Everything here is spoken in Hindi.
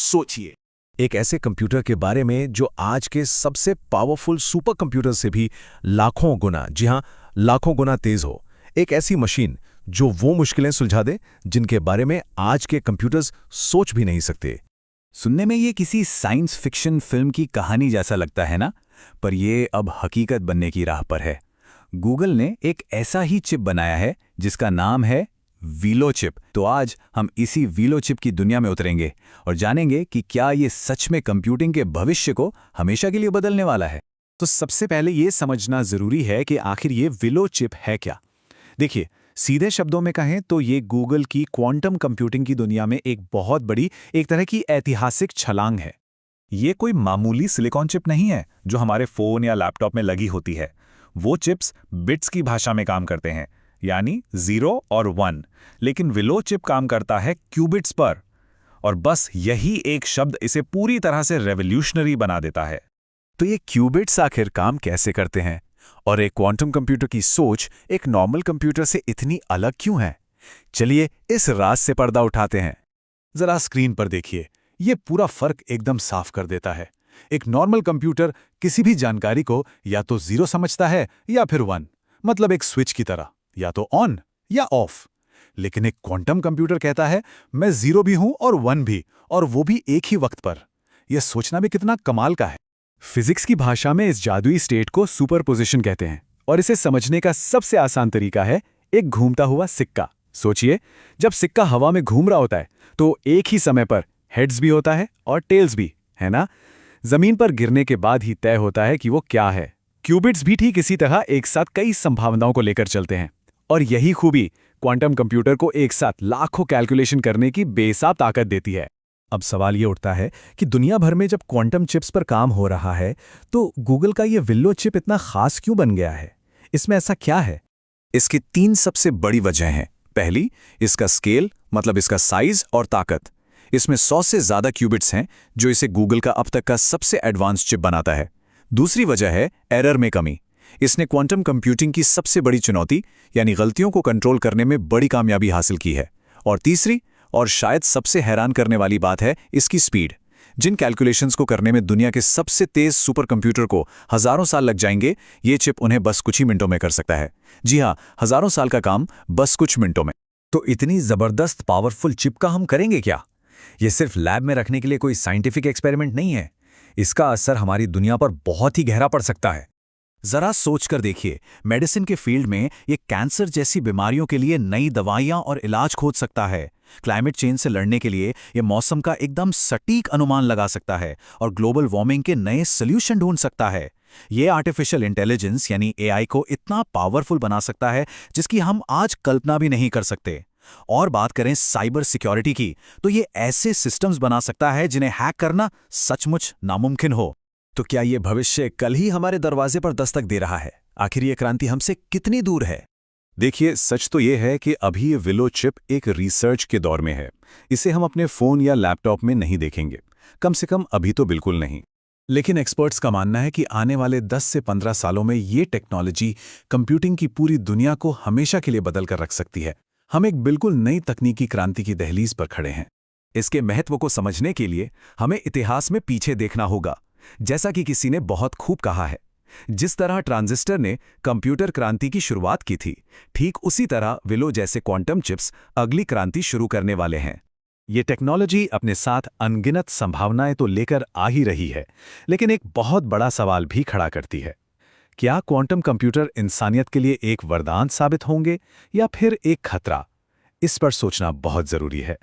सोचिए, एक ऐसे कंप्यूटर के बारे में जो आज के सबसे पावरफुल सुपर कंप्यूटर से भी लाखों गुना, जी हां, लाखों गुना तेज हो। एक ऐसी मशीन जो वो मुश्किलें सुलझा दे जिनके बारे में आज के कंप्यूटर्स सोच भी नहीं सकते। सुनने में ये किसी साइंस फिक्शन फिल्म की कहानी जैसा लगता है ना, पर ये अब हकीकत बनने की राह पर है। गूगल ने एक ऐसा ही चिप बनाया है जिसका नाम है वीलो चिप। तो आज हम इसी वीलो चिप की दुनिया में उतरेंगे और जानेंगे कि क्या ये सच में कंप्यूटिंग के भविष्य को हमेशा के लिए बदलने वाला है। तो सबसे पहले ये समझना जरूरी है कि आखिर ये वीलो चिप है क्या। देखिए, सीधे शब्दों में कहें तो ये गूगल की क्वांटम कंप्यूटिंग की दुनिया में एक बहुत बड़ी, एक तरह की ऐतिहासिक छलांग है। ये कोई मामूली सिलिकॉन चिप नहीं है जो हमारे फोन या लैपटॉप में लगी होती है। वो चिप्स बिट्स की भाषा में काम करते हैं, यानी 0 और 1। लेकिन वीलो चिप काम करता है क्यूबिट्स पर, और बस यही एक शब्द इसे पूरी तरह से रेवोल्यूशनरी बना देता है। तो ये क्यूबिट्स आखिर काम कैसे करते हैं, और एक क्वांटम कंप्यूटर की सोच एक नॉर्मल कंप्यूटर से इतनी अलग क्यों है? चलिए इस राज से पर्दा उठाते हैं। जरा स्क्रीन पर देखिए, ये पूरा फर्क एकदम साफ कर देता है। एक नॉर्मल कंप्यूटर किसी भी जानकारी को या तो 0 समझता है या फिर 1, मतलब एक स्विच की तरह, या तो ऑन या ऑफ। लेकिन एक क्वांटम कंप्यूटर कहता है मैं 0 भी हूं और 1 भी, और वो भी एक ही वक्त पर। यह सोचना भी कितना कमाल का है। फिजिक्स की भाषा में इस जादुई स्टेट को सुपरपोजिशन कहते हैं, और इसे समझने का सबसे आसान तरीका है एक घूमता हुआ सिक्का। सोचिए, जब सिक्का हवा में घूम रहा होता है तो एक ही समय पर हेड्स भी होता है और टेल्स भी, है ना? जमीन पर गिरने के बाद ही तय होता है कि वो क्या है। क्यूबिट्स भी ठीक इसी तरह एक साथ कई संभावनाओं को लेकर चलते हैं, और यही खूबी क्वांटम कंप्यूटर को एक साथ लाखों कैलकुलेशन करने की बेहिसाब ताकत देती है। अब सवाल ये उठता है कि दुनिया भर में जब क्वांटम चिप्स पर काम हो रहा है तो गूगल का ये वीलो चिप इतना खास क्यों बन गया है? इसमें ऐसा क्या है? इसकी 3 सबसे बड़ी वजह हैं। पहली, इसका स्केल, मतलब इसका साइज और ताकत। इसमें 100 से ज़्यादा क्यूबिट्स हैं, जो इसे गूगल का अब तक का सबसे एडवांस चिप बनाता है। दूसरी वजह है एरर में कमी। इसने क्वांटम कंप्यूटिंग की सबसे बड़ी चुनौती, यानी गलतियों को कंट्रोल करने में बड़ी कामयाबी हासिल की है। और तीसरी, और शायद सबसे हैरान करने वाली बात है इसकी स्पीड। जिन कैलकुलेशंस को करने में दुनिया के सबसे तेज सुपर कंप्यूटर को हजारों साल लग जाएंगे, ये चिप उन्हें बस कुछ ही मिनटों में कर सकता है। जी हाँ, हजारों साल का काम बस कुछ मिनटों में। तो इतनी जबरदस्त पावरफुल चिप का हम करेंगे क्या? ये सिर्फ लैब में रखने के लिए कोई साइंटिफिक एक्सपेरिमेंट नहीं है। इसका असर हमारी दुनिया पर बहुत ही गहरा पड़ सकता है। जरा सोचकर देखिए, मेडिसिन के फील्ड में ये कैंसर जैसी बीमारियों के लिए नई दवाइयां और इलाज खोज सकता है। क्लाइमेट चेंज से लड़ने के लिए ये मौसम का एकदम सटीक अनुमान लगा सकता है और ग्लोबल वार्मिंग के नए सॉल्यूशन ढूंढ सकता है। ये आर्टिफिशियल इंटेलिजेंस यानी एआई को इतना पावरफुल बना सकता है जिसकी हम आज कल्पना भी नहीं कर सकते। और बात करें साइबर सिक्योरिटी की, तो ये ऐसे सिस्टम्स बना सकता है जिन्हें हैक करना सचमुच नामुमकिन हो। तो क्या ये भविष्य कल ही हमारे दरवाजे पर दस्तक दे रहा है? आखिर ये क्रांति हमसे कितनी दूर है? देखिए, सच तो ये है कि अभी ये वीलो चिप एक रिसर्च के दौर में है। इसे हम अपने फोन या लैपटॉप में नहीं देखेंगे, कम से कम अभी तो बिल्कुल नहीं। लेकिन एक्सपर्ट्स का मानना है कि आने वाले 10 से 15 सालों में ये टेक्नोलॉजी कंप्यूटिंग की पूरी दुनिया को हमेशा के लिए बदल कर रख सकती है। हम एक बिल्कुल नई तकनीकी क्रांति की दहलीज पर खड़े हैं। इसके महत्व को समझने के लिए हमें इतिहास में पीछे देखना होगा। जैसा कि किसी ने बहुत खूब कहा है, जिस तरह ट्रांजिस्टर ने कंप्यूटर क्रांति की शुरुआत की थी, ठीक उसी तरह वीलो जैसे क्वांटम चिप्स अगली क्रांति शुरू करने वाले हैं। ये टेक्नोलॉजी अपने साथ अनगिनत संभावनाएं तो लेकर आ ही रही है, लेकिन एक बहुत बड़ा सवाल भी खड़ा करती है। क्या क्वांटम कंप्यूटर इंसानियत के लिए एक वरदान साबित होंगे या फिर एक खतरा? इस पर सोचना बहुत जरूरी है।